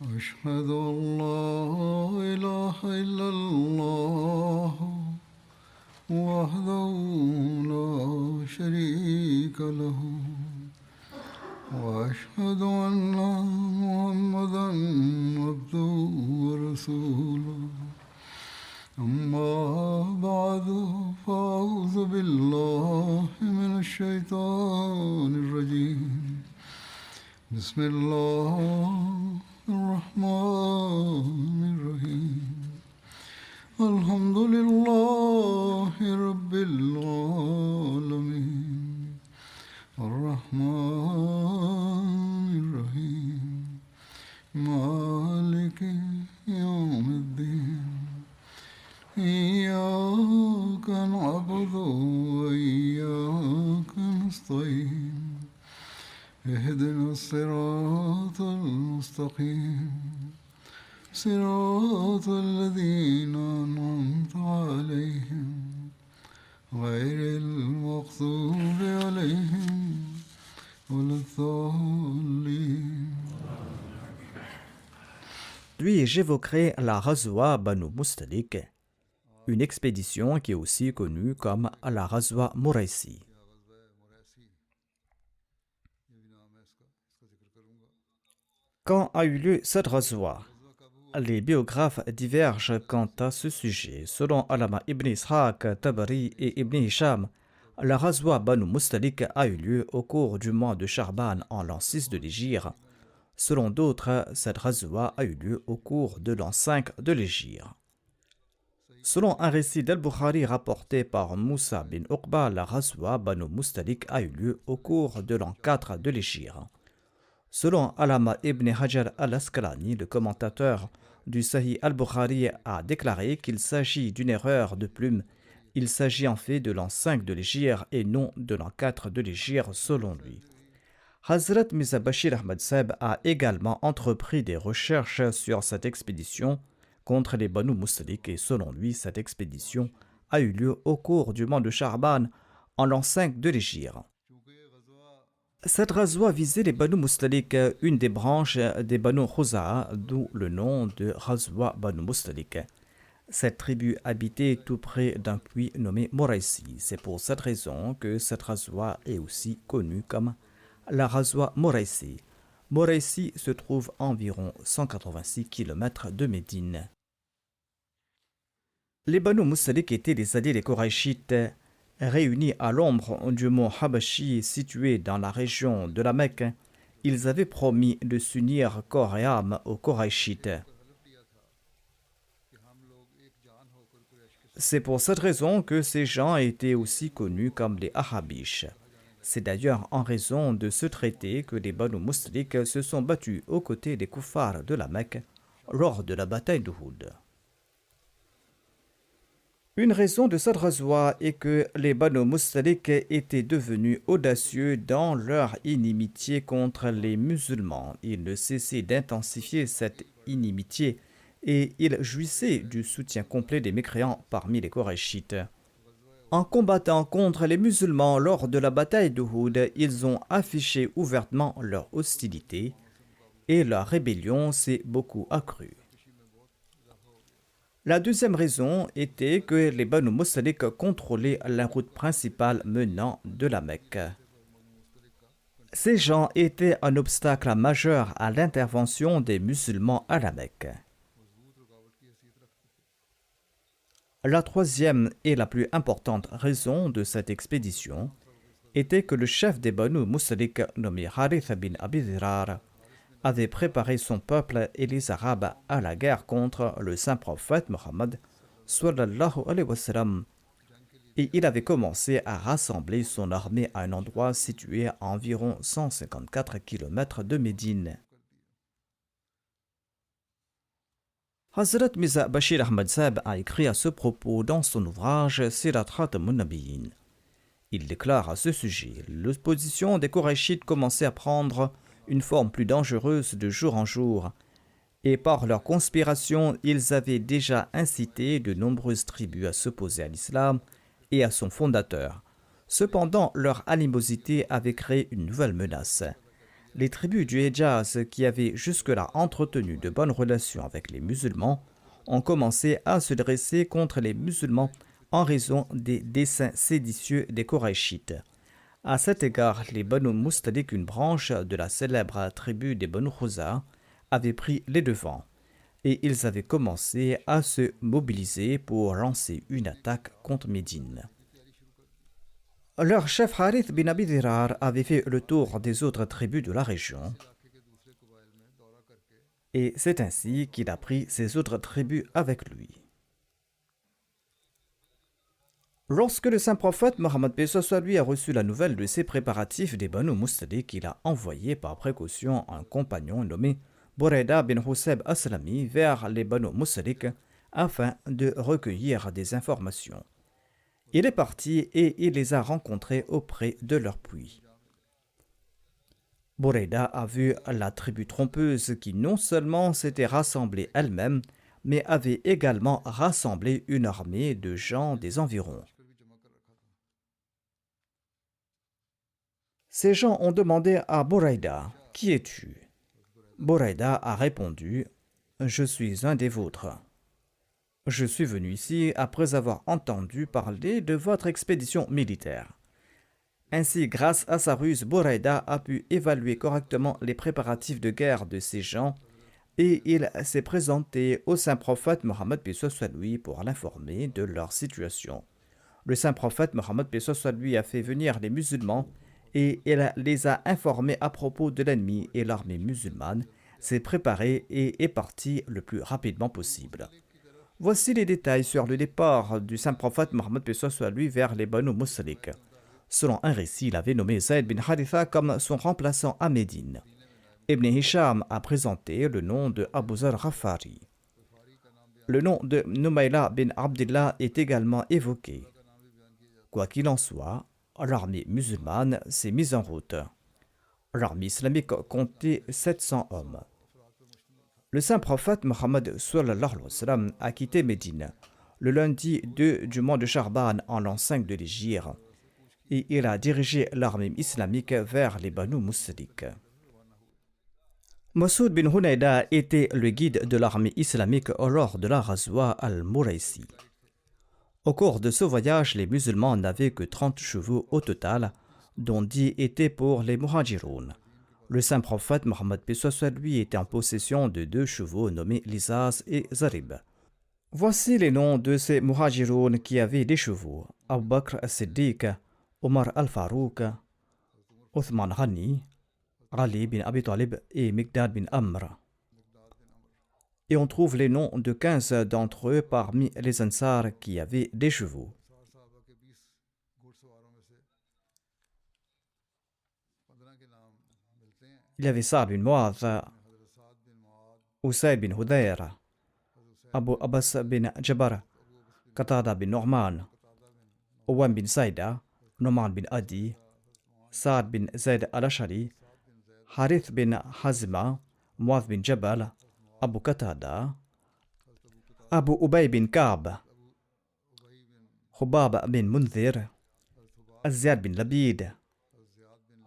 أشهد أن لا إله إلا الله وحده لا شريك له وأشهد أن محمدا عبده ورسوله أما بعد فأعوذ بالله من الشيطان الرجيم بسم الله الرحمن الرحيم الحمد لله رب العالمين الرحمن الرحيم مالك يوم الدين إياك نعبد وإياك نستعين اهدنا الصراط المستقيم صراط الذين أنعمت عليهم غير المغضوب عليهم ولا الضالين. Puis j'évoquerai la Ghazwa Banu Mustalik, une expédition qui est aussi connue comme la Ghazwa Muraisi. Quand a eu lieu cette Ghazwa? Les biographes divergent quant à ce sujet. Selon Allama ibn Ishaq, Tabari et ibn Hisham, la Ghazwa Banu Mustalik a eu lieu au cours du mois de Charban en l'an 6 de l'Hégire. Selon d'autres, cette Ghazwa a eu lieu au cours de l'an 5 de l'Hégire. Selon un récit d'Al-Bukhari rapporté par Moussa bin Uqba, la Ghazwa Banu Mustalik a eu lieu au cours de l'an 4 de l'Hégire. Selon Allama ibn Hajar al-Asqalani, le commentateur du Sahih al-Bukhari a déclaré qu'il s'agit d'une erreur de plume. Il s'agit en fait de l'an 5 de l'Hégire et non de l'an 4 de l'Hégire selon lui. Hazrat Mirza Bashir Ahmad Sahib a également entrepris des recherches sur cette expédition contre les Banu Mustalik et selon lui, cette expédition a eu lieu au cours du mois de Charban en l'an 5 de l'Hégire. Cette Ghazwa visait les Banu Mustalik, une des branches des Banu Khuza'a, d'où le nom de Ghazwa Banu Mustalik. Cette tribu habitait tout près d'un puits nommé Muraisi. C'est pour cette raison que cette Ghazwa est aussi connue comme la Ghazwa Muraisi. Muraisi se trouve à environ 186 km de Médine. Les Banu Mustalik étaient les alliés des Qurayshites, réunis à l'ombre du mont Habashi situé dans la région de la Mecque. Ils avaient promis de s'unir corps et âme aux Qurayshites. C'est pour cette raison que ces gens étaient aussi connus comme les Ahabish. C'est d'ailleurs en raison de ce traité que les Banu Mustalik se sont battus aux côtés des Kuffars de la Mecque lors de la bataille d'Uhud. Une raison de cette Ghazwa est que les Banu Mustalik étaient devenus audacieux dans leur inimitié contre les musulmans. Ils ne cessaient d'intensifier cette inimitié et ils jouissaient du soutien complet des mécréants parmi les Qurayshites. En combattant contre les musulmans lors de la bataille d'Uhud, ils ont affiché ouvertement leur hostilité et leur rébellion s'est beaucoup accrue. La deuxième raison était que les Banu Mustalik contrôlaient la route principale menant de la Mecque. Ces gens étaient un obstacle majeur à l'intervention des musulmans à la Mecque. La troisième et la plus importante raison de cette expédition était que le chef des Banu Mustalik, nommé Harith bin Abi Dhirar, avait préparé son peuple et les Arabes à la guerre contre le saint prophète Mohammed sallallahu alayhi wa sallam, et il avait commencé à rassembler son armée à un endroit situé à environ 154 km de Médine. Hazrat Mirza Bashir Ahmad Sahib a écrit à ce propos dans son ouvrage Sirat Khatamun Nabiyyin. Il déclare à ce sujet: l'opposition des Qurayshites commençait à prendre une forme plus dangereuse de jour en jour, et par leur conspiration, ils avaient déjà incité de nombreuses tribus à s'opposer à l'islam et à son fondateur. Cependant, leur animosité avait créé une nouvelle menace. les tribus du Hejaz qui avaient jusque-là entretenu de bonnes relations avec les musulmans ont commencé à se dresser contre les musulmans en raison des desseins séditieux des Koraïchites. À cet égard, les Banu Mustalik, une branche de la célèbre tribu des Banu Khuza, avaient pris les devants et ils avaient commencé à se mobiliser pour lancer une attaque contre Médine. Leur chef Harith bin Abi Dirar avait fait le tour des autres tribus de la région et c'est ainsi qu'il a pris ces autres tribus avec lui. Lorsque le saint prophète Mohammed lui a reçu la nouvelle de ces préparatifs des Banu Mustalik, il a envoyé par précaution un compagnon nommé Buraida bin Husayb Aslami vers les Banu Mustalik afin de recueillir des informations. Il est parti et il les a rencontrés auprès de leur puits. Buraida a vu la tribu trompeuse qui non seulement s'était rassemblée elle-même, mais avait également rassemblé une armée de gens des environs. Ces gens ont demandé à Buraida, « Qui es-tu » Buraida a répondu, « Je suis un des vôtres. Je suis venu ici après avoir entendu parler de votre expédition militaire. » Ainsi, grâce à sa ruse, Buraida a pu évaluer correctement les préparatifs de guerre de ces gens et il s'est présenté au saint prophète Mohammed lui pour l'informer de leur situation. Le saint prophète Mohammed lui a fait venir les musulmans et il les a informés à propos de l'ennemi et l'armée musulmane s'est préparée et est partie le plus rapidement possible. Voici les détails sur le départ du saint prophète Mohammed lui vers les Banu Mustalik. Selon un récit, il avait nommé Zayd bin Haritha comme son remplaçant à Médine. Ibn Hisham a présenté le nom de Abu Zar Ghafari. Le nom de Numayla bin Abdillah est également évoqué. Quoi qu'il en soit, l'armée musulmane s'est mise en route. L'armée islamique comptait 700 hommes. Le saint prophète Mohammed a quitté Médine le lundi 2 du mois de Charban en l'an 5 de l'Hégire et il a dirigé l'armée islamique vers les Banu Mustalik. Masoud bin Hunayda était le guide de l'armée islamique lors de la Ghazwa al-Muraisi. Au cours de ce voyage, les musulmans n'avaient que 30 chevaux au total, dont 10 étaient pour les Muhajiroun. Le saint prophète Mohammed lui était en possession de 2 chevaux nommés Lizaz et Zarib. Voici les noms de ces Muhajiroun qui avaient des chevaux: Abu Bakr as-Siddiq, Omar al-Farouk, Othman Ghani, Ali bin Abi Talib et Miqdad bin Amr. Et on trouve les noms de 15 d'entre eux parmi les Ansar qui avaient des chevaux. Il y avait Sa'd bin Mu'adh, Usayd bin Hudayr, Abu Abbas bin Jabar, Qatada bin Nu'man, Uwam bin Saïda, Nu'man bin Adi, Sa'd bin Zayd al-Ashari, Harith bin Hazma, Mu'adh bin Jabal, Abu Qatada, Abu Ubay bin Ka'b, Khubab bin Munzir, Ziyad bin Labid,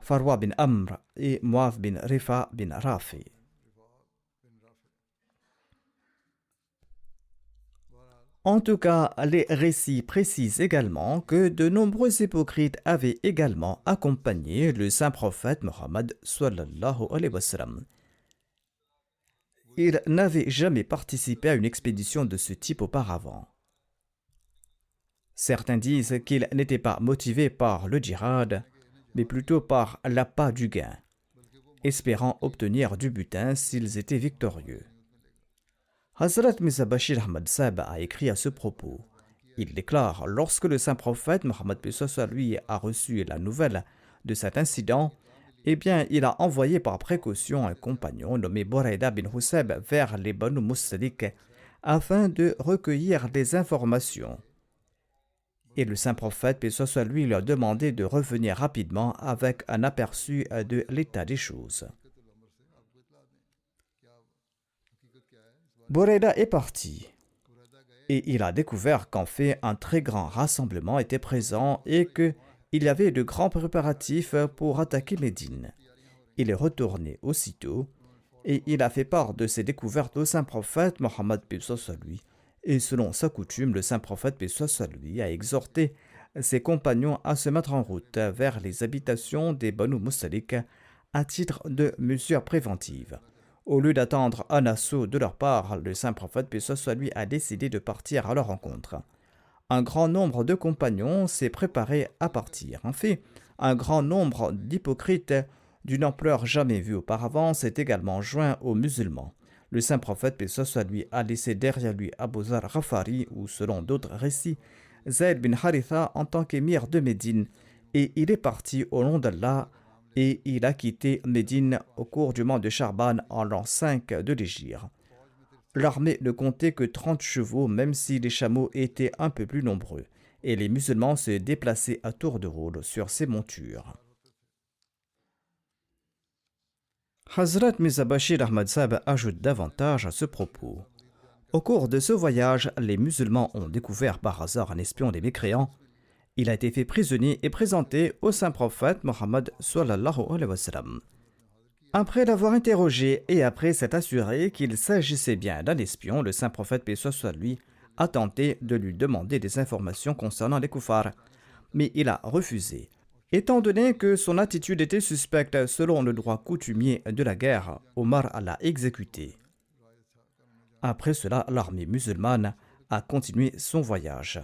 Farwa bin Amr et Mu'adh bin Rifa bin Rafi. En tout cas, les récits précisent également que de nombreux hypocrites avaient également accompagné le saint prophète Mohammed sallallahu alayhi wa sallam. Il n'avait jamais participé à une expédition de ce type auparavant. Certains disent qu'il n'était pas motivé par le djihad, mais plutôt par l'appât du gain, espérant obtenir du butin s'ils étaient victorieux. Hazrat Mirza Bashir Ahmad Sahib a écrit à ce propos. Il déclare: lorsque le saint prophète Mohammed lui a reçu la nouvelle de cet incident, eh bien, il a envoyé par précaution un compagnon nommé Buraida bin Husayb vers les Banu Mustalik afin de recueillir des informations. Et le saint prophète, paix soit sur lui, lui a demandé de revenir rapidement avec un aperçu de l'état des choses. Buraida est parti et il a découvert qu'en fait un très grand rassemblement était présent et qu'il y avait de grands préparatifs pour attaquer Médine. Il est retourné aussitôt et il a fait part de ses découvertes au saint prophète Mohammed paix soit lui. Et selon sa coutume, le saint prophète paix soit lui a exhorté ses compagnons à se mettre en route vers les habitations des Banu Mustalik à titre de mesure préventive. Au lieu d'attendre un assaut de leur part, le saint prophète paix soit lui a décidé de partir à leur rencontre. Un grand nombre de compagnons s'est préparé à partir. En fait, un grand nombre d'hypocrites d'une ampleur jamais vue auparavant s'est également joint aux musulmans. Le saint prophète paix soit lui a laissé derrière lui Abu Zar Ghafari ou selon d'autres récits, Zayd bin Haritha en tant qu'émir de Médine et il est parti au nom d'Allah et il a quitté Médine au cours du mois de Charban en l'an 5 de l'Hégire. L'armée ne comptait que 30 chevaux même si les chameaux étaient un peu plus nombreux et les musulmans se déplaçaient à tour de rôle sur ces montures. Hazrat Mirza Bashir Ahmad Sahib ajoute davantage à ce propos. Au cours de ce voyage, les musulmans ont découvert par hasard un espion des mécréants. Il a été fait prisonnier et présenté au saint prophète Mohammed sallallahu alayhi wa sallam. Après l'avoir interrogé et après s'être assuré qu'il s'agissait bien d'un espion, le saint prophète paix soit lui a tenté de lui demander des informations concernant les koufars, mais il a refusé. Étant donné que son attitude était suspecte selon le droit coutumier de la guerre, Omar l'a exécuté. Après cela, l'armée musulmane a continué son voyage.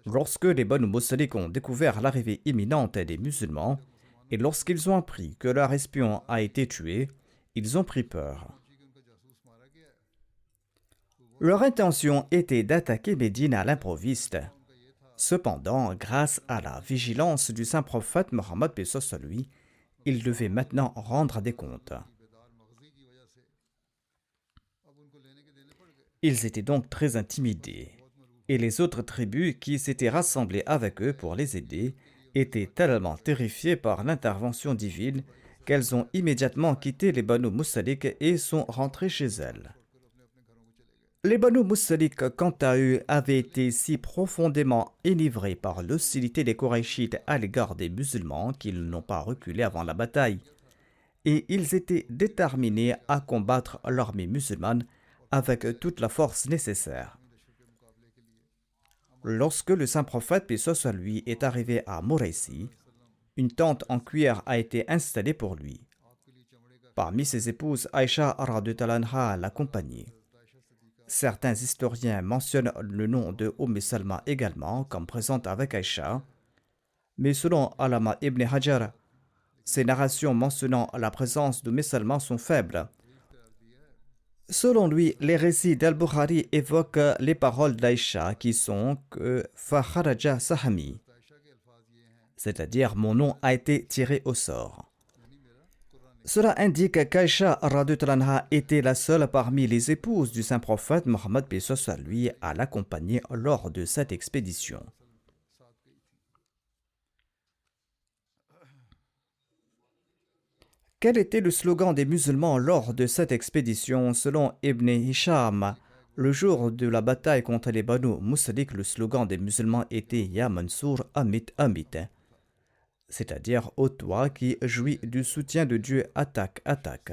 Lorsque les Banu Mustalik ont découvert l'arrivée imminente des musulmans, et lorsqu'ils ont appris que leur espion a été tué, ils ont pris peur. Leur intention était d'attaquer Médine à l'improviste. Cependant, grâce à la vigilance du saint prophète Mohammed paix soit lui, ils devaient maintenant rendre des comptes. Ils étaient donc très intimidés, et les autres tribus qui s'étaient rassemblées avec eux pour les aider étaient tellement terrifiées par l'intervention divine qu'elles ont immédiatement quitté les Banu Mustalik et sont rentrées chez elles. Les Banu Mustalik, quant à eux, avaient été si profondément enivrés par l'hostilité des Koraïchites à l'égard des musulmans qu'ils n'ont pas reculé avant la bataille, et ils étaient déterminés à combattre l'armée musulmane avec toute la force nécessaire. Lorsque le saint prophète paix soit lui est arrivé à Mouraïsi, une tente en cuir a été installée pour lui. Parmi ses épouses, Aïcha radhiyallahu l'accompagnait. Certains historiens mentionnent le nom de Salma également comme présente avec Aïcha, mais selon Allama ibn Hajar, ces narrations mentionnant la présence Salma sont faibles. Selon lui, les récits d'Al-Bukhari évoquent les paroles d'Aïcha qui sont que Fakharaja Sahami, c'est-à-dire mon nom a été tiré au sort. Cela indique qu'Aïcha radhiyallahu anha était la seule parmi les épouses du saint prophète Mohammed paix soit lui à l'accompagner lors de cette expédition. Quel était le slogan des musulmans lors de cette expédition? Selon Ibn Hisham, le jour de la bataille contre les Banu Mustalik, le slogan des musulmans était Ya Mansour Amit Amit, c'est-à-dire ô toi qui jouis du soutien de Dieu, attaque, attaque.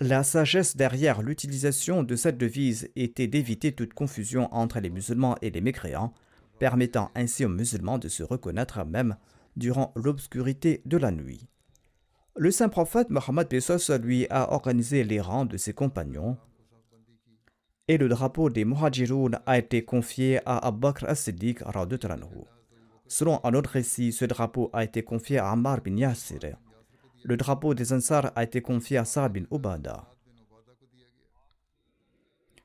La sagesse derrière l'utilisation de cette devise était d'éviter toute confusion entre les musulmans et les mécréants, permettant ainsi aux musulmans de se reconnaître même durant l'obscurité de la nuit. Le saint prophète Mohammed paix soit lui a organisé les rangs de ses compagnons et le drapeau des Muhajiroun a été confié à Abu Bakr as-Siddiq radhiyallahu anhu. Selon un autre récit, ce drapeau a été confié à Ammar bin Yasir. Le drapeau des Ansar a été confié à Sa'd bin Ubada.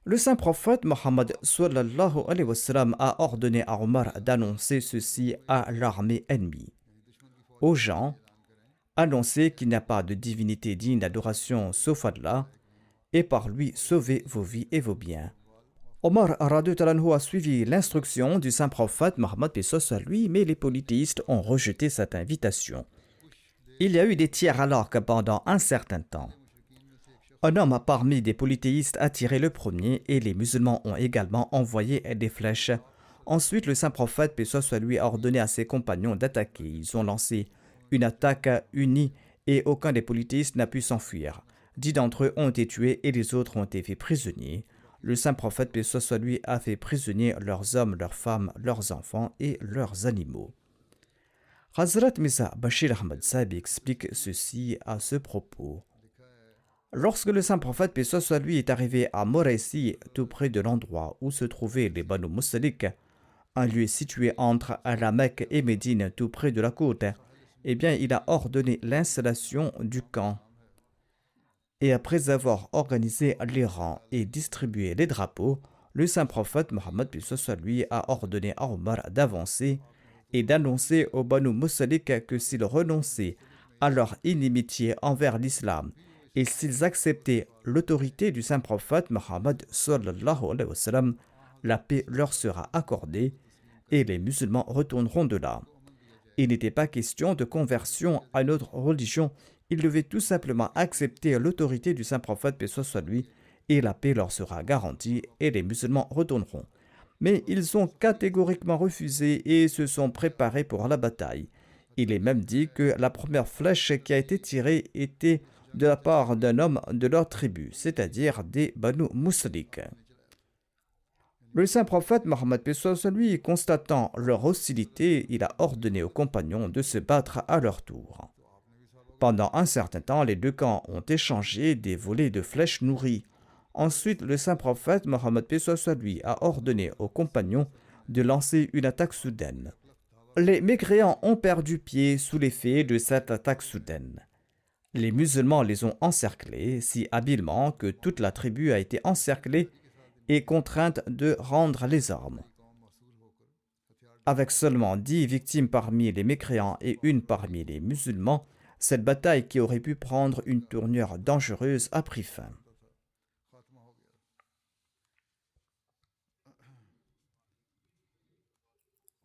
Le saint prophète Mohammed sallallahu alayhi wa sallam a ordonné à Omar d'annoncer ceci à l'armée ennemie. Aux gens, annoncez qu'il n'y a pas de divinité digne d'adoration sauf Allah, et par lui sauvez vos vies et vos biens. Omar radhiyallahu anhu a suivi l'instruction du saint prophète Mohammed paix soit lui, mais les polythéistes ont rejeté cette invitation. Il y a eu des tiers alors que pendant un certain temps, un homme parmi des polythéistes a tiré le premier et les musulmans ont également envoyé des flèches Ensuite, le saint prophète, paix soit sur lui, a ordonné à ses compagnons d'attaquer. Ils ont lancé une attaque unie et aucun des polythéistes n'a pu s'enfuir. 10 d'entre eux ont été tués et les autres ont été faits prisonniers. Le saint prophète, paix soit sur lui, a fait prisonnier leurs hommes, leurs femmes, leurs enfants et leurs animaux. Hazrat Mirza Bashir Ahmad Sahib explique ceci à ce propos. Lorsque le saint prophète, paix soit sur lui, est arrivé à Moraisi, tout près de l'endroit où se trouvaient les Banu Mustalik, un lieu situé entre la Mecque et Médine, tout près de la côte, eh bien, il a ordonné l'installation du camp. Et après avoir organisé les rangs et distribué les drapeaux, le saint prophète Mohammed lui a ordonné à Omar d'avancer et d'annoncer aux Banu Mustalik que s'ils renonçaient à leur inimitié envers l'islam et s'ils acceptaient l'autorité du saint prophète Mohammed sallallahu alayhi wa sallam, la paix leur sera accordée et les musulmans retourneront de là. Il n'était pas question de conversion à une autre religion. Ils devaient tout simplement accepter l'autorité du saint prophète, paix soit lui, et la paix leur sera garantie et les musulmans retourneront. Mais ils ont catégoriquement refusé et se sont préparés pour la bataille. Il est même dit que la première flèche qui a été tirée était de la part d'un homme de leur tribu, c'est-à-dire des Banu Mustalik. Le saint prophète Mohammed, paix soit sur lui, constatant leur hostilité, il a ordonné aux compagnons de se battre à leur tour. Pendant un certain temps, les deux camps ont échangé des volées de flèches nourries. Ensuite, le saint prophète Mohammed, paix soit sur lui, a ordonné aux compagnons de lancer une attaque soudaine. Les mécréants ont perdu pied sous l'effet de cette attaque soudaine. Les musulmans les ont encerclés si habilement que toute la tribu a été encerclée et contrainte de rendre les armes. Avec seulement 10 victimes parmi les mécréants et une parmi les musulmans, cette bataille qui aurait pu prendre une tournure dangereuse a pris fin.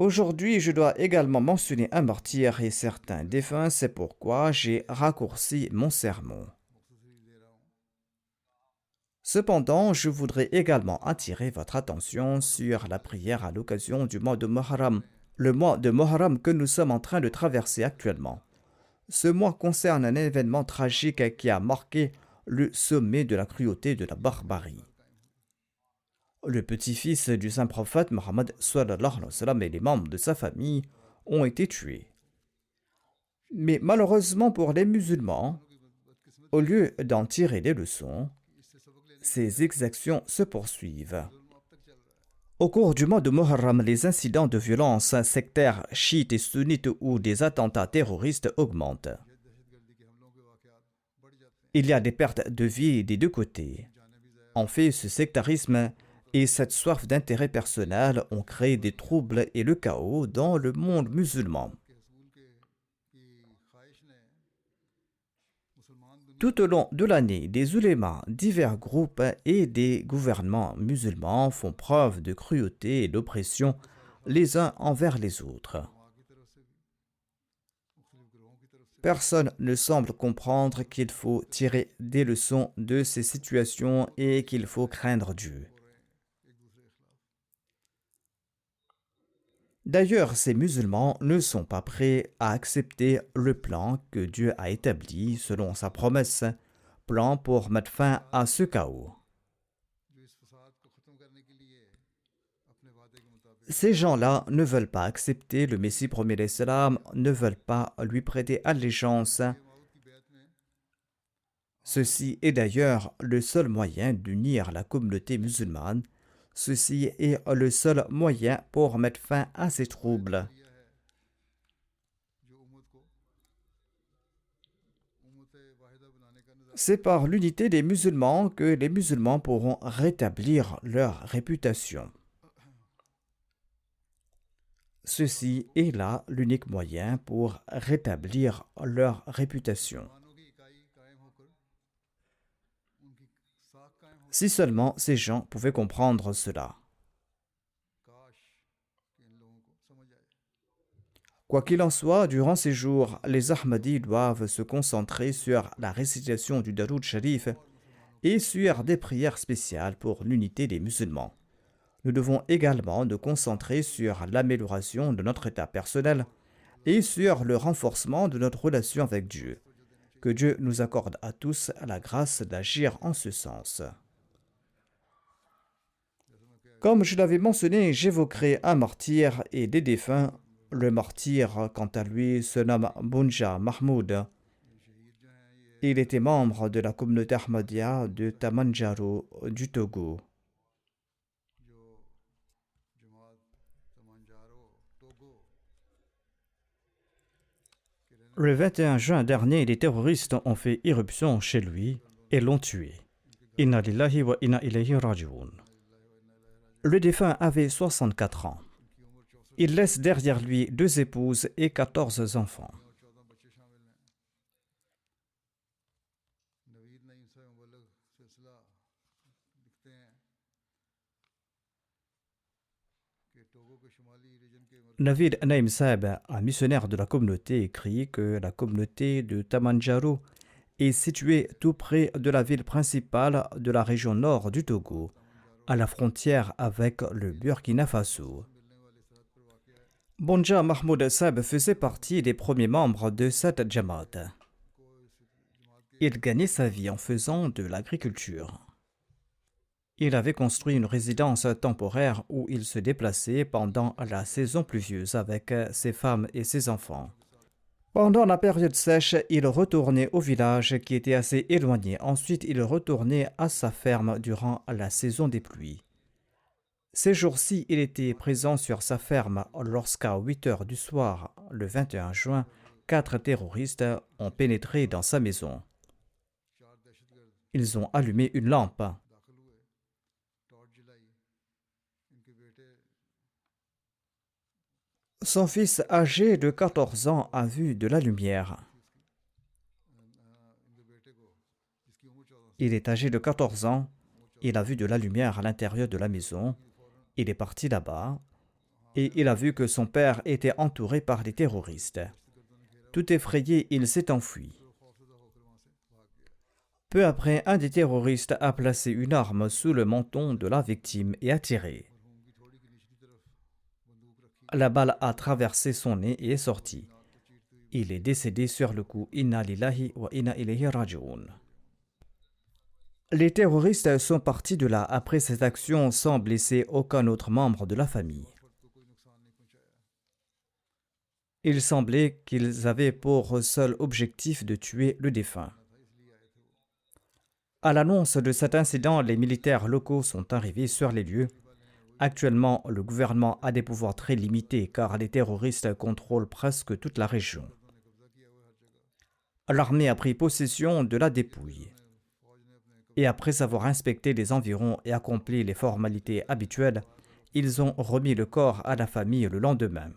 Aujourd'hui, je dois également mentionner un martyr et certains défunts, c'est pourquoi j'ai raccourci mon sermon. Cependant, je voudrais également attirer votre attention sur la prière à l'occasion du mois de Muharram, le mois de Muharram que nous sommes en train de traverser actuellement. Ce mois concerne un événement tragique qui a marqué le sommet de la cruauté de la barbarie. Le petit-fils du saint prophète Mohammed sallallahu alayhi wa sallam et les membres de sa famille ont été tués. Mais malheureusement pour les musulmans, au lieu d'en tirer des leçons, ces exactions se poursuivent. Au cours du mois de Muharram, les incidents de violence sectaires chiites et sunnites ou des attentats terroristes augmentent. Il y a des pertes de vie des deux côtés. En fait, ce sectarisme et cette soif d'intérêt personnel ont créé des troubles et le chaos dans le monde musulman. Tout au long de l'année, des ulémas, divers groupes et des gouvernements musulmans font preuve de cruauté et d'oppression les uns envers les autres. Personne ne semble comprendre qu'il faut tirer des leçons de ces situations et qu'il faut craindre Dieu. D'ailleurs, ces musulmans ne sont pas prêts à accepter le plan que Dieu a établi selon sa promesse, plan pour mettre fin à ce chaos. Ces gens-là ne veulent pas accepter le Messie promis d'Islam, ne veulent pas lui prêter allégeance. Ceci est d'ailleurs le seul moyen d'unir la communauté musulmane. Ceci est le seul moyen pour mettre fin à ces troubles. C'est par l'unité des musulmans que les musulmans pourront rétablir leur réputation. Ceci est là l'unique moyen pour rétablir leur réputation. Si seulement ces gens pouvaient comprendre cela. Quoi qu'il en soit, durant ces jours, les Ahmadis doivent se concentrer sur la récitation du Daroud Sharif et sur des prières spéciales pour l'unité des musulmans. nous devons également nous concentrer sur l'amélioration de notre état personnel et sur le renforcement de notre relation avec Dieu. Que Dieu nous accorde à tous la grâce d'agir en ce sens. Comme je l'avais mentionné, j'évoquerai un martyr et des défunts. Le martyr, quant à lui, se nomme Bunja Mahmoud. Il était membre de la communauté Ahmadiyya de Tamanjaro du Togo. Le 21 juin dernier, les terroristes ont fait irruption chez lui et l'ont tué. Inna lillahi wa inna ilayhi raji'un. Le défunt avait 64 ans. Il laisse derrière lui 2 épouses et 14 enfants. Navid Naim Saeb, un missionnaire de la communauté, écrit que la communauté de Tamanjaro est située tout près de la ville principale de la région nord du Togo, à la frontière avec le Burkina Faso. Bunja Mahmoud Saeb faisait partie des premiers membres de cette Jamaat. Il gagnait sa vie en faisant de l'agriculture. Il avait construit une résidence temporaire où il se déplaçait pendant la saison pluvieuse avec ses femmes et ses enfants. Pendant la période sèche, il retournait au village qui était assez éloigné. Ensuite, il retournait à sa ferme durant la saison des pluies. Ces jours-ci, il était présent sur sa ferme lorsqu'à 8 heures du soir, le 21 juin, 4 terroristes ont pénétré dans sa maison. Ils ont allumé une lampe. Son fils âgé de 14 ans a vu de la lumière. Il est âgé de 14 ans, il a vu de la lumière à l'intérieur de la maison. Il est parti là-bas et il a vu que son père était entouré par des terroristes. Tout effrayé, il s'est enfui. Peu après, un des terroristes a placé une arme sous le menton de la victime et a tiré. La balle a traversé son nez et est sortie. Il est décédé sur le coup. Inna lillahi wa inna ilayhi raji'un. Les terroristes sont partis de là après cette action sans blesser aucun autre membre de la famille. Il semblait qu'ils avaient pour seul objectif de tuer le défunt. À l'annonce de cet incident, les militaires locaux sont arrivés sur les lieux. Actuellement, le gouvernement a des pouvoirs très limités car les terroristes contrôlent presque toute la région. L'armée a pris possession de la dépouille. Et après avoir inspecté les environs et accompli les formalités habituelles, ils ont remis le corps à la famille le lendemain.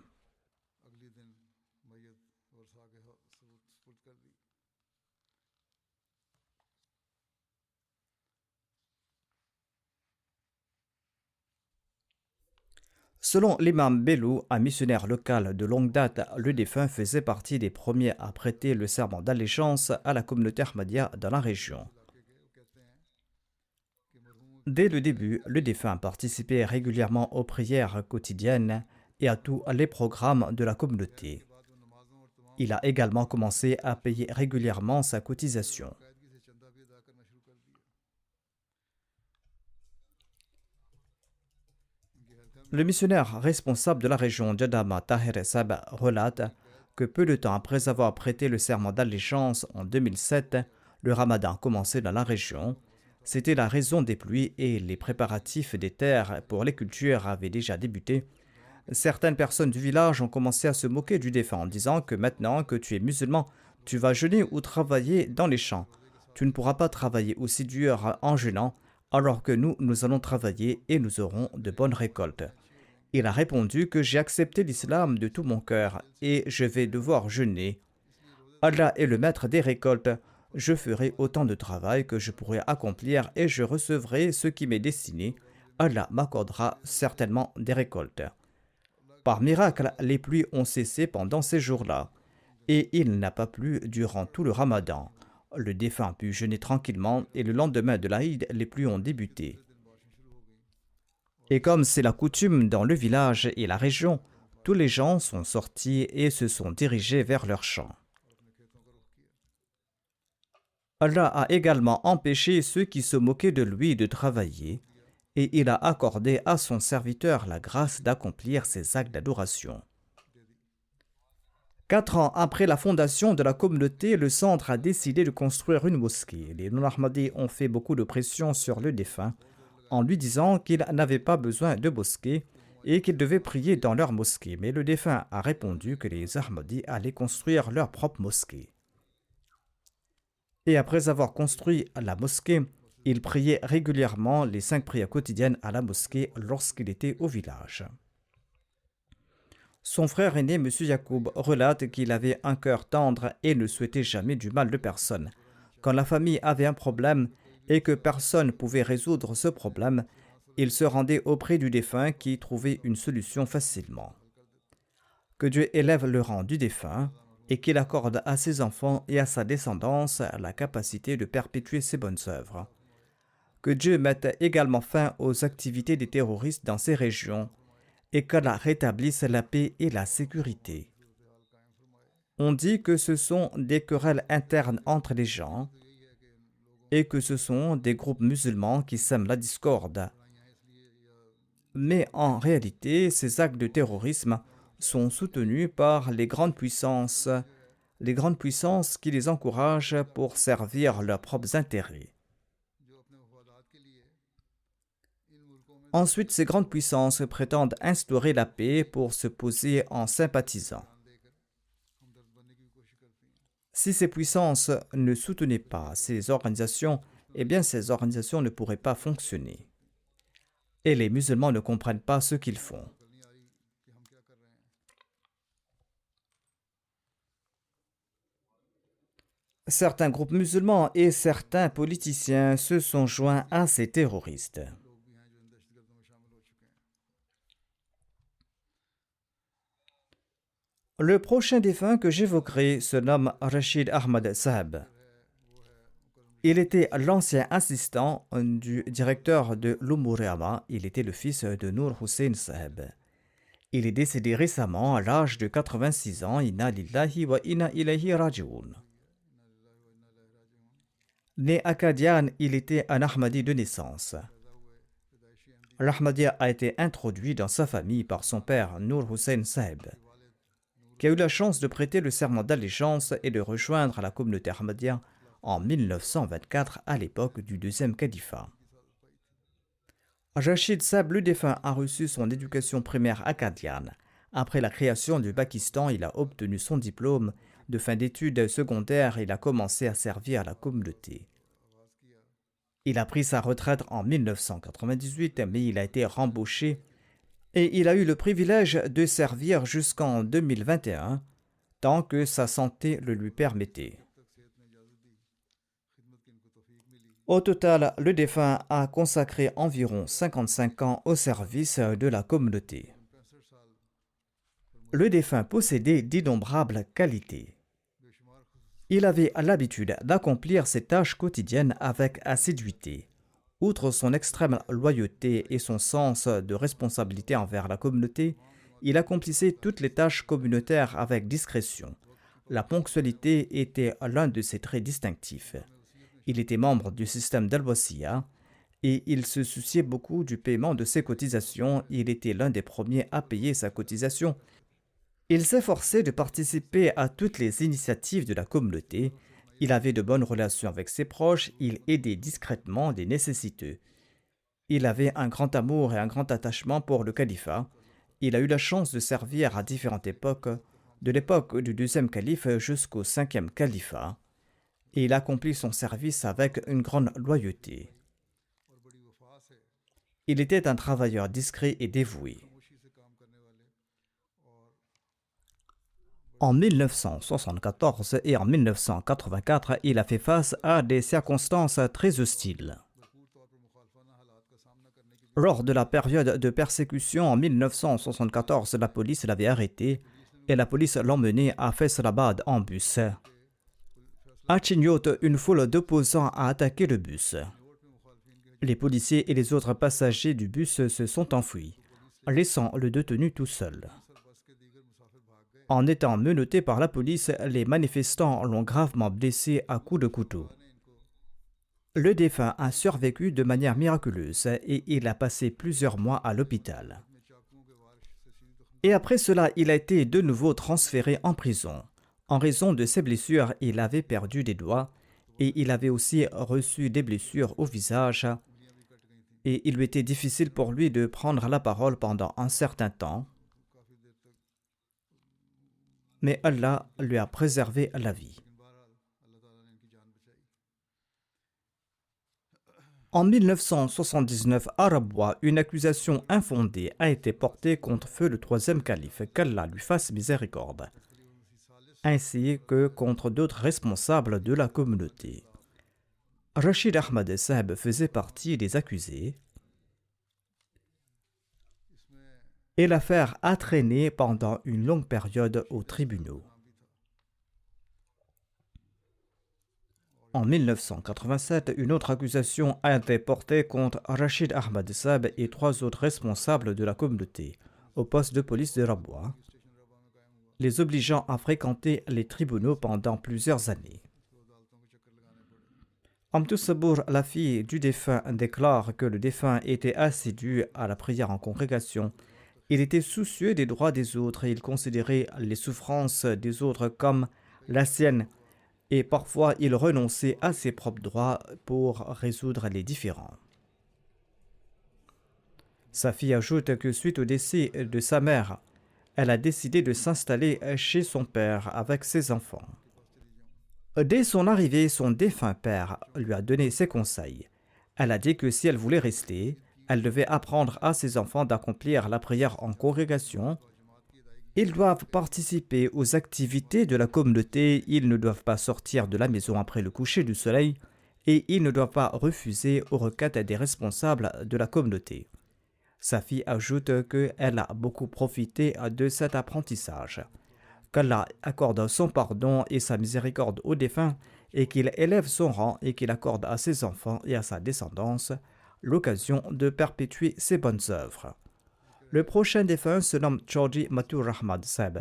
Selon l'imam Belou, un missionnaire local de longue date, le défunt faisait partie des premiers à prêter le serment d'allégeance à la communauté Ahmadiyya dans la région. Dès le début, le défunt participait régulièrement aux prières quotidiennes et à tous les programmes de la communauté. Il a également commencé à payer régulièrement sa cotisation. Le missionnaire responsable de la région Jadama Tahir Sab relate que peu de temps après avoir prêté le serment d'allégeance en 2007, le ramadan commençait dans la région. C'était la raison des pluies et les préparatifs des terres pour les cultures avaient déjà débuté. Certaines personnes du village ont commencé à se moquer du défunt en disant que maintenant que tu es musulman, tu vas jeûner ou travailler dans les champs. Tu ne pourras pas travailler aussi dur en jeûnant, alors que nous allons travailler et nous aurons de bonnes récoltes. Il a répondu que j'ai accepté l'islam de tout mon cœur et je vais devoir jeûner. Allah est le maître des récoltes. Je ferai autant de travail que je pourrai accomplir et je recevrai ce qui m'est destiné. Allah m'accordera certainement des récoltes. Par miracle, les pluies ont cessé pendant ces jours-là et il n'a pas plu durant tout le ramadan. Le défunt put jeûner tranquillement et le lendemain de l'Aïd, les pluies ont débuté. Et comme c'est la coutume dans le village et la région, tous les gens sont sortis et se sont dirigés vers leurs champs. Allah a également empêché ceux qui se moquaient de lui de travailler, et il a accordé à son serviteur la grâce d'accomplir ses actes d'adoration. 4 ans après la fondation de la communauté, le centre a décidé de construire une mosquée. Les non-Ahmadis ont fait beaucoup de pression sur le défunt en lui disant qu'il n'avait pas besoin de mosquée et qu'il devait prier dans leur mosquée. Mais le défunt a répondu que les Ahmadis allaient construire leur propre mosquée. Et après avoir construit la mosquée, il priait régulièrement les 5 prières quotidiennes à la mosquée lorsqu'il était au village. Son frère aîné, M. Yacoub, relate qu'il avait un cœur tendre et ne souhaitait jamais du mal de personne. Quand la famille avait un problème et que personne ne pouvait résoudre ce problème, il se rendait auprès du défunt qui trouvait une solution facilement. Que Dieu élève le rang du défunt et qu'il accorde à ses enfants et à sa descendance la capacité de perpétuer ses bonnes œuvres. Que Dieu mette également fin aux activités des terroristes dans ces régions et qu'Allah rétablisse la paix et la sécurité. On dit que ce sont des querelles internes entre les gens et que ce sont des groupes musulmans qui sèment la discorde. Mais en réalité, ces actes de terrorisme sont soutenus par les grandes puissances qui les encouragent pour servir leurs propres intérêts. Ensuite, ces grandes puissances prétendent instaurer la paix pour se poser en sympathisants. Si ces puissances ne soutenaient pas ces organisations, eh bien ces organisations ne pourraient pas fonctionner. Et les musulmans ne comprennent pas ce qu'ils font. Certains groupes musulmans et certains politiciens se sont joints à ces terroristes. Le prochain défunt que j'évoquerai se nomme Rashid Ahmad Saheb. Il était l'ancien assistant du directeur de l'Umur-e-Amma. Il était le fils de Noor Hussein Saheb. Il est décédé récemment à l'âge de 86 ans. Inna lillahi wa inna ilayhi raji'un. Né à Qadian, il était un Ahmadi de naissance. L'Ahmadiyya a été introduit dans sa famille par son père Noor Hussein Saheb, qui a eu la chance de prêter le serment d'allégeance et de rejoindre la communauté Ahmadiyya en 1924 à l'époque du deuxième califat. Rashid Saheb le défunt a reçu son éducation primaire à Qadian. Après la création du Pakistan, il a obtenu son diplôme de fin d'études secondaires et il a commencé à servir la communauté. Il a pris sa retraite en 1998, mais il a été rembauché et il a eu le privilège de servir jusqu'en 2021, tant que sa santé le lui permettait. Au total, le défunt a consacré environ 55 ans au service de la communauté. Le défunt possédait d'innombrables qualités. Il avait l'habitude d'accomplir ses tâches quotidiennes avec assiduité. Outre son extrême loyauté et son sens de responsabilité envers la communauté, il accomplissait toutes les tâches communautaires avec discrétion. La ponctualité était l'un de ses traits distinctifs. Il était membre du système d'Al-Wasiyya et il se souciait beaucoup du paiement de ses cotisations. Il était l'un des premiers à payer sa cotisation. Il s'efforçait de participer à toutes les initiatives de la communauté. Il avait de bonnes relations avec ses proches, il aidait discrètement les nécessiteux. Il avait un grand amour et un grand attachement pour le califat. Il a eu la chance de servir à différentes époques, de l'époque du deuxième calife jusqu'au 5e califat, et il accomplit son service avec une grande loyauté. Il était un travailleur discret et dévoué. En 1974 et en 1984, il a fait face à des circonstances très hostiles. Lors de la période de persécution en 1974, la police l'avait arrêté et la police l'emmenait à Faisalabad en bus. À Chignot, une foule d'opposants a attaqué le bus. Les policiers et les autres passagers du bus se sont enfuis, laissant le détenu tout seul. En étant menotté par la police, les manifestants l'ont gravement blessé à coups de couteau. Le défunt a survécu de manière miraculeuse et il a passé plusieurs mois à l'hôpital. Et après cela, il a été de nouveau transféré en prison. En raison de ses blessures, il avait perdu des doigts et il avait aussi reçu des blessures au visage et il lui était difficile pour lui de prendre la parole pendant un certain temps. Mais Allah lui a préservé la vie. En 1979, à Rabwa, une accusation infondée a été portée contre feu le troisième calife, qu'Allah lui fasse miséricorde, ainsi que contre d'autres responsables de la communauté. Rachid Ahmad Saheb faisait partie des accusés et l'affaire a traîné pendant une longue période aux tribunaux. En 1987, une autre accusation a été portée contre Rachid Ahmad Saheb et 3 autres responsables de la communauté au poste de police de Rabwa, les obligeant à fréquenter les tribunaux pendant plusieurs années. Amtou Sabour, la fille du défunt, déclare que le défunt était assidu à la prière en congrégation. Il était soucieux des droits des autres et il considérait les souffrances des autres comme la sienne. Et parfois, il renonçait à ses propres droits pour résoudre les différends. Sa fille ajoute que suite au décès de sa mère, elle a décidé de s'installer chez son père avec ses enfants. Dès son arrivée, son défunt père lui a donné ses conseils. Elle a dit que si elle voulait rester, elle devait apprendre à ses enfants d'accomplir la prière en congrégation. Ils doivent participer aux activités de la communauté, ils ne doivent pas sortir de la maison après le coucher du soleil et ils ne doivent pas refuser aux requêtes des responsables de la communauté. Sa fille ajoute qu'elle a beaucoup profité de cet apprentissage, qu'Allah accorde son pardon et sa miséricorde aux défunts et qu'il élève son rang et qu'il accorde à ses enfants et à sa descendance l'occasion de perpétuer ses bonnes œuvres. Le prochain défunt se nomme Chaudhry Mathur Rahmad Saheb,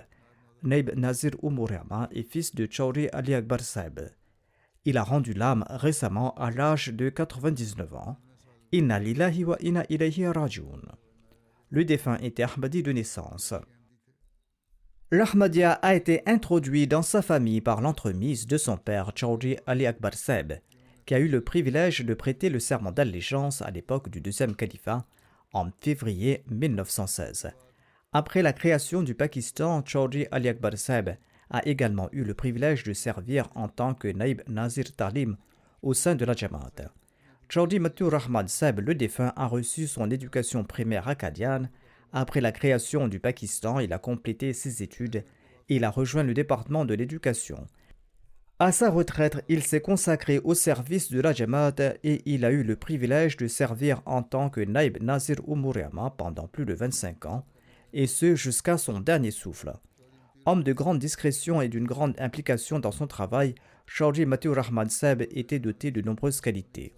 Naib Nazir Umuriama et fils de Chaudhry Ali Akbar Saheb. Il a rendu l'âme récemment à l'âge de 99 ans. Inna lillahi wa inna ilayhi rajiun. Le défunt était Ahmadi de naissance. L'Ahmadiyya a été introduit dans sa famille par l'entremise de son père Chaudhry Ali Akbar Saheb, qui a eu le privilège de prêter le serment d'allégeance à l'époque du deuxième califat en février 1916. Après la création du Pakistan, Chaudhry Ali Akbar Saheb a également eu le privilège de servir en tant que Naib Nazir Talim au sein de la Jamaat. Chaudhry Mathur Rahmad Saheb, le défunt, a reçu son éducation primaire acadienne. Après la création du Pakistan, il a complété ses études et il a rejoint le département de l'éducation. À sa retraite, il s'est consacré au service de la Jamaat et il a eu le privilège de servir en tant que Naib Nazir Umuriama pendant plus de 25 ans, et ce jusqu'à son dernier souffle. Homme de grande discrétion et d'une grande implication dans son travail, Chaudhry Mathur Rahmad Saheb était doté de nombreuses qualités.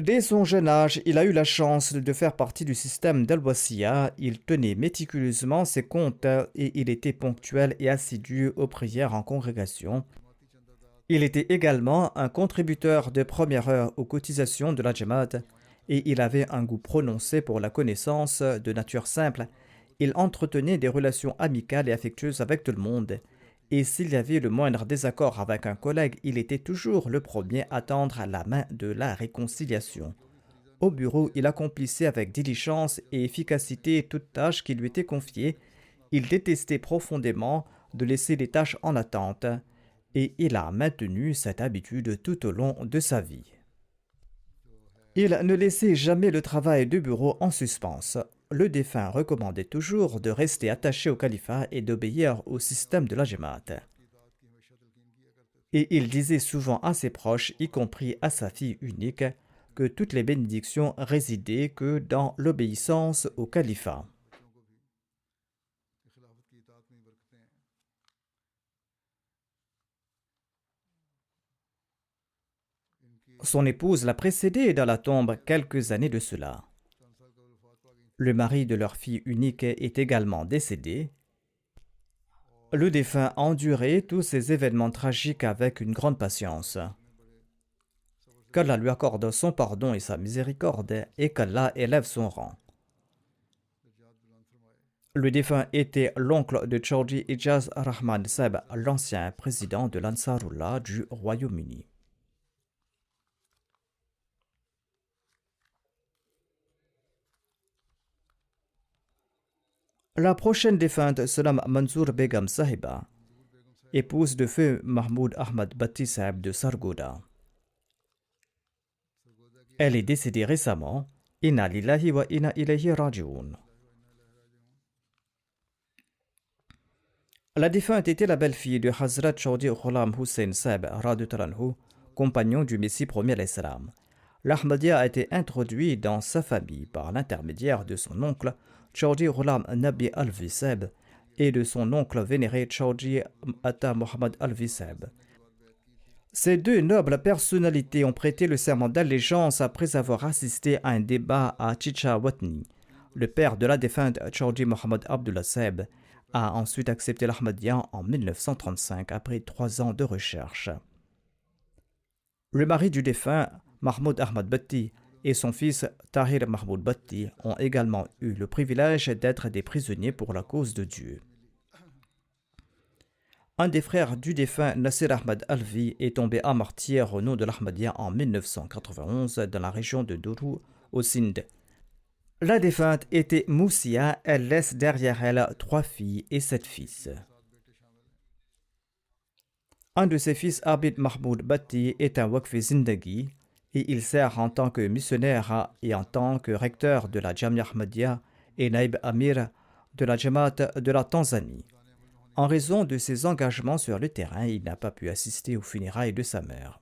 Dès son jeune âge, il a eu la chance de faire partie du système d'Al-Wasiya. Il tenait méticuleusement ses comptes et il était ponctuel et assidu aux prières en congrégation. Il était également un contributeur de première heure aux cotisations de la Jamaat et il avait un goût prononcé pour la connaissance de nature simple. Il entretenait des relations amicales et affectueuses avec tout le monde. Et s'il y avait le moindre désaccord avec un collègue, il était toujours le premier à tendre la main de la réconciliation. Au bureau, il accomplissait avec diligence et efficacité toute tâche qui lui était confiée. Il détestait profondément de laisser les tâches en attente et il a maintenu cette habitude tout au long de sa vie. Il ne laissait jamais le travail de bureau en suspens. Le défunt recommandait toujours de rester attaché au califat et d'obéir au système de la Jamaat. Et il disait souvent à ses proches, y compris à sa fille unique, que toutes les bénédictions résidaient que dans l'obéissance au califat. Son épouse l'a précédé dans la tombe quelques années de cela. Le mari de leur fille unique est également décédé. Le défunt a enduré tous ces événements tragiques avec une grande patience. Qu'Allah lui accorde son pardon et sa miséricorde et qu'Allah élève son rang. Le défunt était l'oncle de Chaudhry Ijaz Rahman Saheb, l'ancien président de l'Ansarullah du Royaume-Uni. La prochaine défunte se nomme Manzoor Begum Sahiba, épouse de feu Mahmoud Ahmad Bhatti Saheb de Sargodha. Elle est décédée récemment. Inna lillahi wa inna ilayhi raji'un. La défunte était la belle-fille de Hazrat Chaudhry Ghulam Hussain Saheb, compagnon du Messie premier à l'Islam. L'Ahmadiyya a été introduit dans sa famille par l'intermédiaire de son oncle Chaudhry Ghulam Nabi Alvi Saheb et de son oncle vénéré Chaudhry Atta Muhammad Alvi Saheb. Ces deux nobles personnalités ont prêté le serment d'allégeance après avoir assisté à un débat à Chicha Watni. Le père de la défunte Chaudhry Muhammad Abdullah Saheb a ensuite accepté l'Ahmadiyya en 1935 après 3 ans de recherche. Le mari du défunt, Mahmoud Ahmad Bhatti, et son fils Tahir Mahmoud Bhatti ont également eu le privilège d'être des prisonniers pour la cause de Dieu. Un des frères du défunt Nasir Ahmad Alvi est tombé à martyr au nom de l'Ahmadiyya en 1991 dans la région de Dourou, au Sindh. La défunte était Moussia, elle laisse derrière elle 3 filles et 7 fils. Un de ses fils, Abid Mahmoud Bhatti, est un Waqfi Zindagi et il sert en tant que missionnaire et en tant que recteur de la Jamia Ahmadiyya et Naïb Amir de la Jamaat de la Tanzanie. En raison de ses engagements sur le terrain, il n'a pas pu assister aux funérailles de sa mère.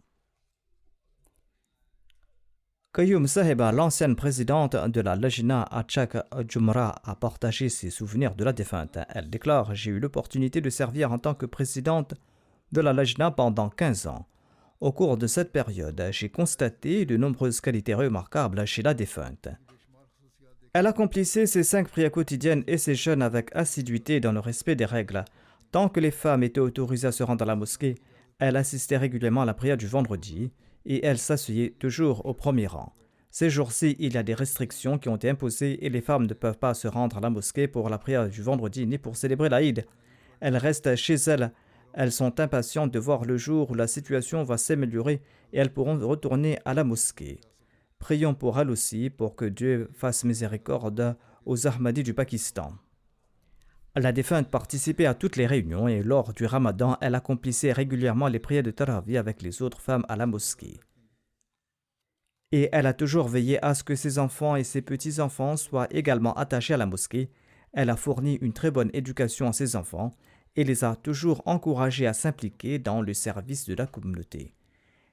Qayyum Sahiba, l'ancienne présidente de la Lajna Achak Jumra, a partagé ses souvenirs de la défunte. Elle déclare « J'ai eu l'opportunité de servir en tant que présidente de la Lajna pendant 15 ans. Au cours de cette période, j'ai constaté de nombreuses qualités remarquables chez la défunte. Elle accomplissait ses 5 prières quotidiennes et ses jeûnes avec assiduité dans le respect des règles. Tant que les femmes étaient autorisées à se rendre à la mosquée, elle assistait régulièrement à la prière du vendredi et elle s'asseyait toujours au premier rang. Ces jours-ci, il y a des restrictions qui ont été imposées et les femmes ne peuvent pas se rendre à la mosquée pour la prière du vendredi ni pour célébrer l'Aïd. Elles restent chez elles. Elles sont impatientes de voir le jour où la situation va s'améliorer et elles pourront retourner à la mosquée. Prions pour elles aussi pour que Dieu fasse miséricorde aux Ahmadis du Pakistan. La défunte participait à toutes les réunions et lors du Ramadan, elle accomplissait régulièrement les prières de Tarawih avec les autres femmes à la mosquée. Et elle a toujours veillé à ce que ses enfants et ses petits-enfants soient également attachés à la mosquée. Elle a fourni une très bonne éducation à ses enfants et les a toujours encouragés à s'impliquer dans le service de la communauté.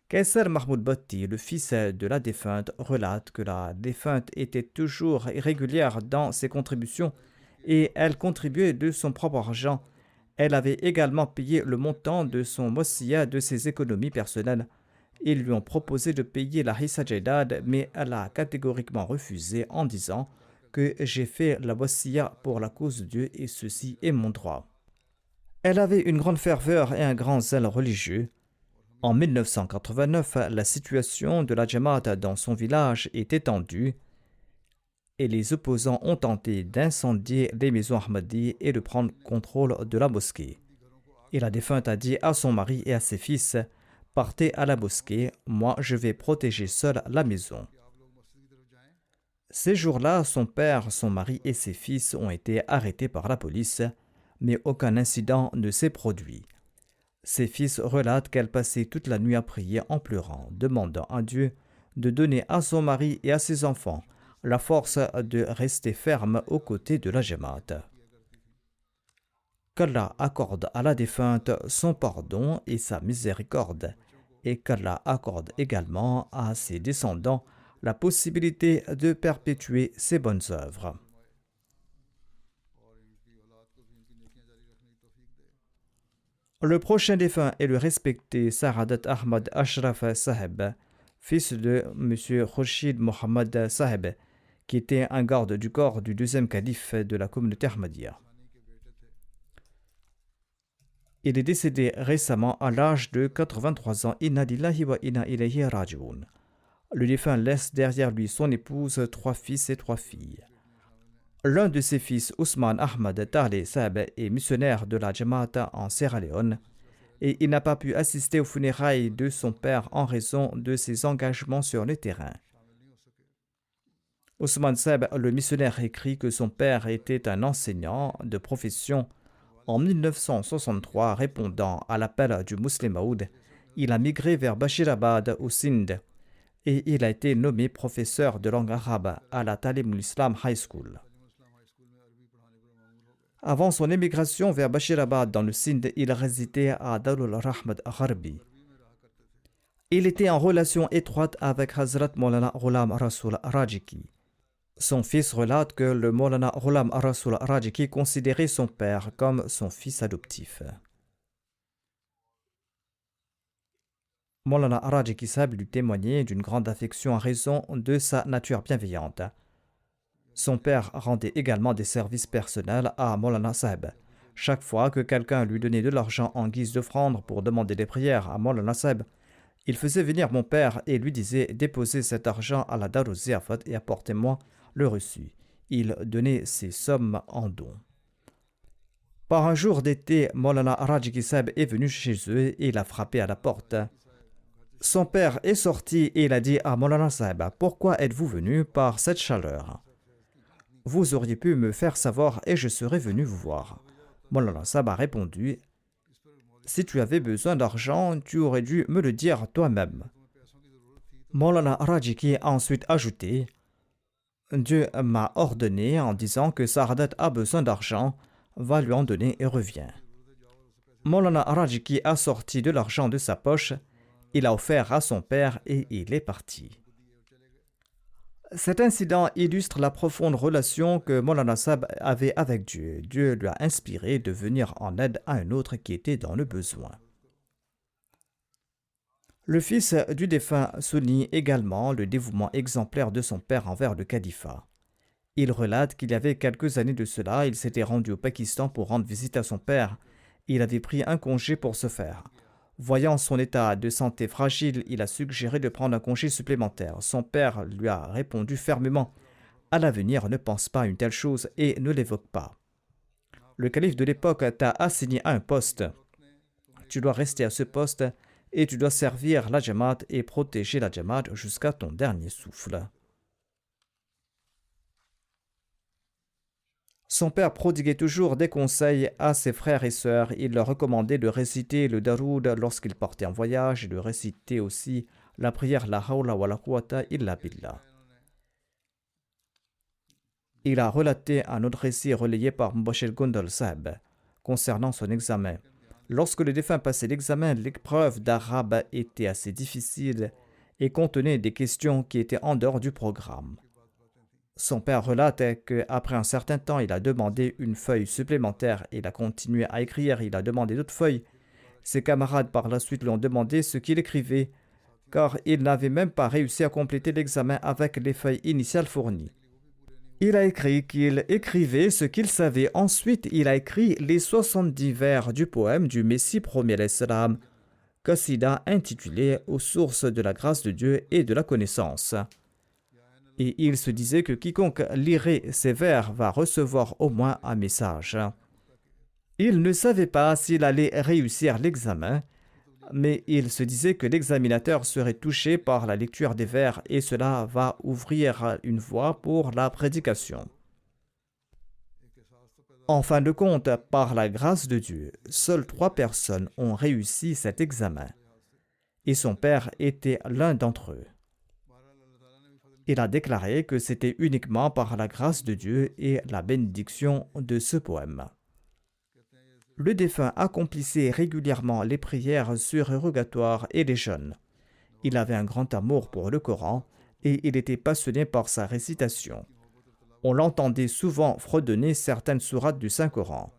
Kaysar Mahmoud Bhatti, le fils de la défunte, relate que la défunte était toujours régulière dans ses contributions et elle contribuait de son propre argent. Elle avait également payé le montant de son wasiya de ses économies personnelles. Ils lui ont proposé de payer la Hissa Jaidad, mais elle a catégoriquement refusé en disant que j'ai fait la wasiya pour la cause de Dieu et ceci est mon droit. Elle avait une grande ferveur et un grand zèle religieux. En 1989, la situation de la Jamaat dans son village est étendue et les opposants ont tenté d'incendier les maisons Ahmadi et de prendre contrôle de la mosquée. Et la défunte a dit à son mari et à ses fils « Partez à la mosquée, moi je vais protéger seule la maison. » Ces jours-là, son père, son mari et ses fils ont été arrêtés par la police, mais aucun incident ne s'est produit. Ses fils relatent qu'elle passait toute la nuit à prier en pleurant, demandant à Dieu de donner à son mari et à ses enfants la force de rester ferme aux côtés de la Jamaat. Qu'Allah accorde à la défunte son pardon et sa miséricorde, et qu'Allah accorde également à ses descendants la possibilité de perpétuer ses bonnes œuvres. Le prochain défunt est le respecté Sa'adat Ahmad Ashraf Saheb, fils de M. Khurshid Mohammad Saheb, qui était un garde du corps du deuxième calife de la communauté Ahmadiyya. Il est décédé récemment à l'âge de 83 ans. Inna lillahi wa inna ilayhi raji'un. Le défunt laisse derrière lui son épouse, 3 fils et 3 filles. L'un de ses fils, Ousmane Ahmad Tahle Saheb, est missionnaire de la Jamaat en Sierra Leone et il n'a pas pu assister aux funérailles de son père en raison de ses engagements sur le terrain. Ousmane Saheb, le missionnaire, écrit que son père était un enseignant de profession. En 1963, répondant à l'appel du Muslim Maud, il a migré vers Bashirabad au Sindh et il a été nommé professeur de langue arabe à la Talim Islam High School. Avant son émigration vers Bashirabad dans le Sindh, il résidait à Darul Rahmat Gharbi. Il était en relation étroite avec Hazrat Maulana Ghulam Rasoul Rajiki. Son fils relate que le Maulana Ghulam Rasoul Rajiki considérait son père comme son fils adoptif. Maulana Rajiki Saheb lui témoignait d'une grande affection en raison de sa nature bienveillante. Son père rendait également des services personnels à Maulana Saheb. Chaque fois que quelqu'un lui donnait de l'argent en guise d'offrande pour demander des prières à Maulana Saheb, il faisait venir mon père et lui disait « Déposez cet argent à la Darul Ziyafat et apportez-moi le reçu ». Il donnait ces sommes en don. Par un jour d'été, Maulana Rajiki Saheb est venu chez eux et il a frappé à la porte. Son père est sorti et il a dit à Maulana Saheb « Pourquoi êtes-vous venu par cette chaleur ? Vous auriez pu me faire savoir et je serais venu vous voir. » Maulana Saheb a répondu « Si tu avais besoin d'argent, tu aurais dû me le dire toi-même. » Maulana Rajiki a ensuite ajouté « Dieu m'a ordonné en disant que Sa'adat a besoin d'argent, va lui en donner et revient. » Maulana Rajiki a sorti de l'argent de sa poche, il a offert à son père et il est parti. Cet incident illustre la profonde relation que Maulana Saheb avait avec Dieu. Dieu lui a inspiré de venir en aide à un autre qui était dans le besoin. Le fils du défunt souligne également le dévouement exemplaire de son père envers le califat. Il relate qu'il y avait quelques années de cela, il s'était rendu au Pakistan pour rendre visite à son père. Il avait pris un congé pour ce faire. Voyant son état de santé fragile, il a suggéré de prendre un congé supplémentaire. Son père lui a répondu fermement « À l'avenir, ne pense pas à une telle chose et ne l'évoque pas. Le calife de l'époque t'a assigné à un poste. Tu dois rester à ce poste et tu dois servir la Jamaat et protéger la Jamaat jusqu'à ton dernier souffle. » Son père prodiguait toujours des conseils à ses frères et sœurs. Il leur recommandait de réciter le Daroud lorsqu'ils partaient en voyage et de réciter aussi la prière La Hawla wa la Quwwata illa billah. Il a relaté un autre récit relayé par Mubashir Gondal Saheb concernant son examen. Lorsque le défunt passait l'examen, l'épreuve d'arabe était assez difficile et contenait des questions qui étaient en dehors du programme. Son père relate qu'après un certain temps, il a demandé une feuille supplémentaire. Il a continué à écrire, il a demandé d'autres feuilles. Ses camarades par la suite lui ont demandé ce qu'il écrivait, car il n'avait même pas réussi à compléter l'examen avec les feuilles initiales fournies. Il a écrit qu'il écrivait ce qu'il savait. Ensuite, il a écrit les 70 vers du poème du Messie premier l'Islam, Qasida intitulé « Aux sources de la grâce de Dieu et de la connaissance ». Et il se disait que quiconque lirait ces vers va recevoir au moins un message. Il ne savait pas s'il allait réussir l'examen, mais il se disait que l'examinateur serait touché par la lecture des vers et cela va ouvrir une voie pour la prédication. En fin de compte, par la grâce de Dieu, seules 3 personnes ont réussi cet examen et son père était l'un d'entre eux. Il a déclaré que c'était uniquement par la grâce de Dieu et la bénédiction de ce poème. Le défunt accomplissait régulièrement les prières surérogatoires et les jeûnes. Il avait un grand amour pour le Coran et il était passionné par sa récitation. On l'entendait souvent fredonner certaines sourates du Saint-Coran.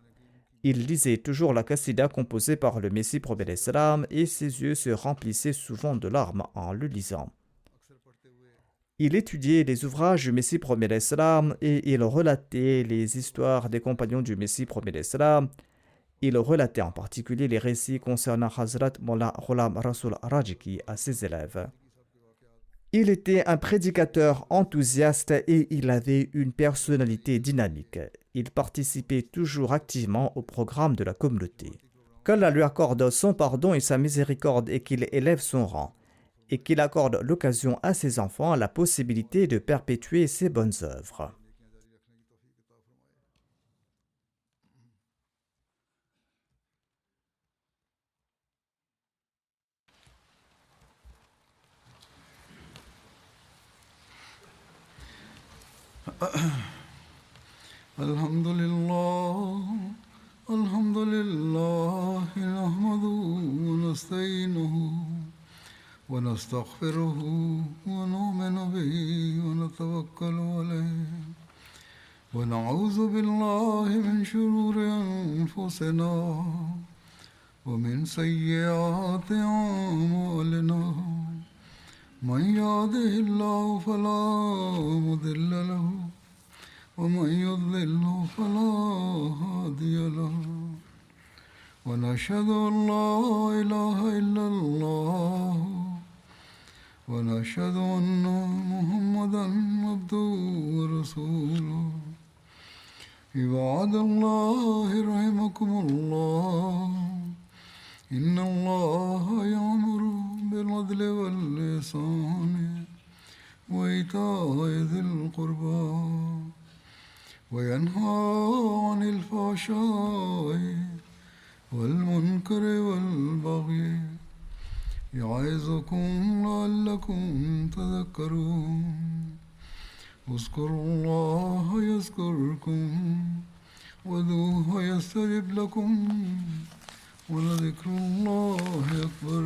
Il lisait toujours la Qasida composée par le Messie prophète l'Islam et ses yeux se remplissaient souvent de larmes en le lisant. Il étudiait les ouvrages du Messie premier l'Islam et il relatait les histoires des compagnons du Messie premier l'Islam. Il relatait en particulier les récits concernant Hazrat Mullah Ghulam Rasul Rajki à ses élèves. Il était un prédicateur enthousiaste et il avait une personnalité dynamique. Il participait toujours activement au programme de la communauté. Qu'Allah lui accorde son pardon et sa miséricorde et qu'il élève son rang, et qu'il accorde l'occasion à ses enfants la possibilité de perpétuer ses bonnes œuvres. Alhamdulillah, alhamdulillah, nahmaduhu wa nasta'inuhu wa nastaghfiruhu wa nu'minu bihi wa natawakkalu alayhi wa na'udhu billahi min shururi anfusina wa min sayyiati a'malina. Man yahdihillahu fala mudilla lahu ومن يضلل فلا هادي له ونشهد أن لا إله إلا الله ونشهد أن محمدا عبده ورسوله عباد الله رحمكم الله إن الله يأمر بالعدل والإحسان وإيتاء ذي القربى وينهى عن الفحشاء والمنكر والبغي يعظكم لعلكم تذكرون اذكروا الله يذكركم وادعوه يستجب لكم ولذكر الله أكبر.